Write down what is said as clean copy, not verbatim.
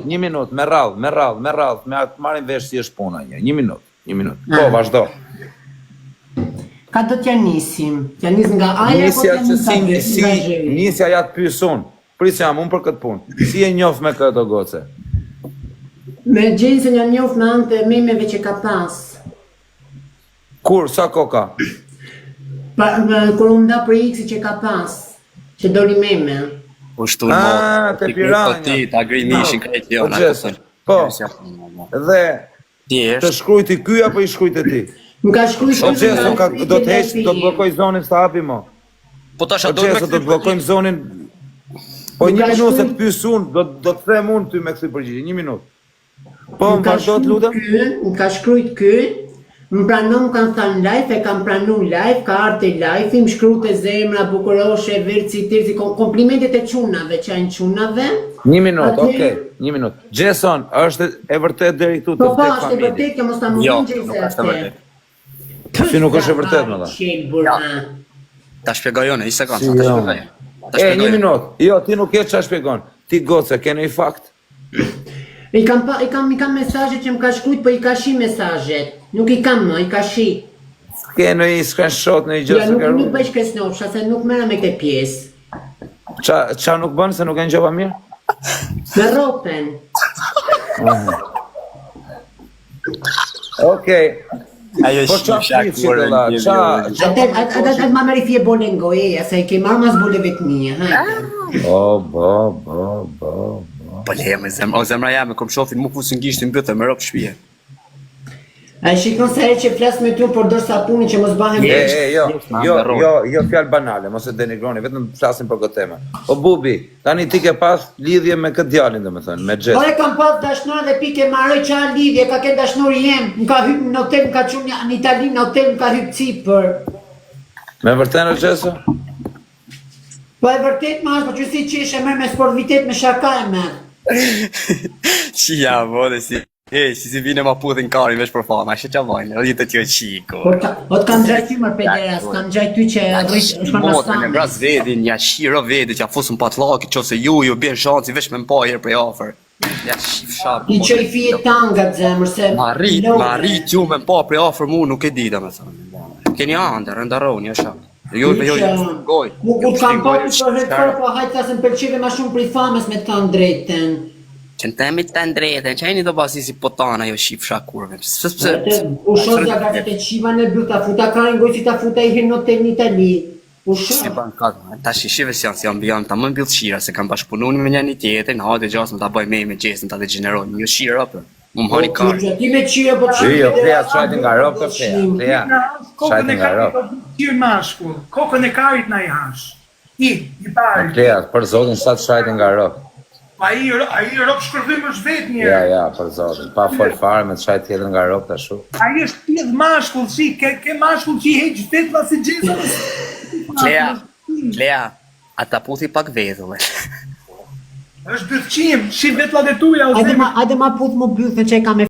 një minut, me radh, me atë marrin vesh si është puna një. Një minut. Po, vazhdo. Ka do t'ja nisim? T'ja nis nga aja, po t'ja nis nga zheri? Nisja ja të pysun. Pris jam unë për këtë punë. Si e njof me këtë o goce? Me gjensën ja njof me anë të memeve që ka pas. Kur, sa koka? Kur unë nda për X që ka pas, që doli meme. Po shtu në te Piranja. Ta grinishin krejt jo. Po, dhe të shkrujti ky apo i shkrujti ti? Më ka shkrujti Po Gjeso, do të heq, do të blokoj zonin së hapi mo. Po tasha do të blokojmë zonin. Po një minut se të pysun, do të them unë ty me këtë përgjigje, një minut. Po, më vazhdo të lutem? Më ka shkrujt ky, më pranon, më kanë thënë live, e kam pranu live, ka arte live, më shkrujt e zemra, bukuroshe, verci, tirci, komplimentet e qunave, që ajnë qunave. Një minut, okej, një minut. Gjeson, është e vërtet deri këtu të vdek familje? Po, është e vërtet, kjo mos ta mundin gjese atë. Si nuk është e vërtet, më dha? Ta shpjegojone, i sekund, ta shpjegoj. Një minut, jo, ti nuk e që shpjegon. Ti goce, kene i fakt? I kam mesazhet që më ka shkrujt, po i ka shi mesazhet. Nuk i kam më, i ka shi. Kene i screenshot në i gjësë të kërru? Nuk bëj shkresnofsha, se nuk mera me këte pjesë. Qa nuk bënë, se nuk e në gjova mirë? Me ropen. Okej. Ajo shifshak kur Atë ma meri fje bole në gojeja, se i ke marrë mas boleve të mija. Bo. Po lejme, o zemra jame, kom shofin mu fusin gishtin bëtë me ropë shpije. A shikon se që flasë me tu, por dorë sapunin që mos bahem jo fjallë banale, mos e denigroni, vetëm flasim për këtë tema. O Bubi, tani ti ke pas lidhje me këtë djalin, dhe me thënë, me Gjeso. Po e kam pas dashnor dhe pike maroj qa lidhje, ka ke dashnor jem, më ka hypë në hotel, më ka qunë në Itali në hotel, më ka hypë cipër. Me vërtetë në Gjeso? Po e vërtet ma është, po që si që ishe mërë me sportivitet me shaka e me. Qia, vode si... si vine ma puthin karin vesh për fama, shë qa vajnë, o jetë t'jo qiko. O të kam gjajty mërë pederas, kam gjajty që është për mosën e vras vedin, ja shiro vedi që a fusën patlaki, që se ju bjen shanci vesh me mpa herë prej afer. Ja shif shab. I që i fije tangat zemër se... Ma rrit ju me mpa prej afer mu nuk e dida me thënë. Keni andër, ndaroni, e shab. Jo, goj. Kur kam pa për hetëfër, po hajtë ta se më përqive ma shumë prej fames me të kanë drejten. Që në temi të ndrejten, që e një do basi si potana jo shqip shakurve. U shosja ka që të qiva në bërë, ta futa karin goj si ta futa i hirë në hotel në Itali. U shosja. Ta shishive si janë bijan, ta më mbilë qira, se kam bashkëpunun me një tjetër, në hajtë e gjasë më ta bëj me gjesën, ta degenerojnë, një shira për. Më më hani karë. Ti me qira, po qira. Jo, Kleja, shajtë nga ropë të Kleja. Shajtë nga ropë. Qirë mashkull, kokën e karit na i hash. I pari. Kleja, për zotin sa të shajtë nga ropë. A i ropë shkërdhim është vetë njërë. Ja, për zotin, pa fol fare me të shajtë tjetër nga ropë të shu. A i është tjedh mashkull, si, ke mashkull që i heqë vetë la si gjesës. Kleja, ata puthi pak vedhulle. është bëthqim, shi vetë la dhe tuja. Ade ma puth më bëthë që e kam e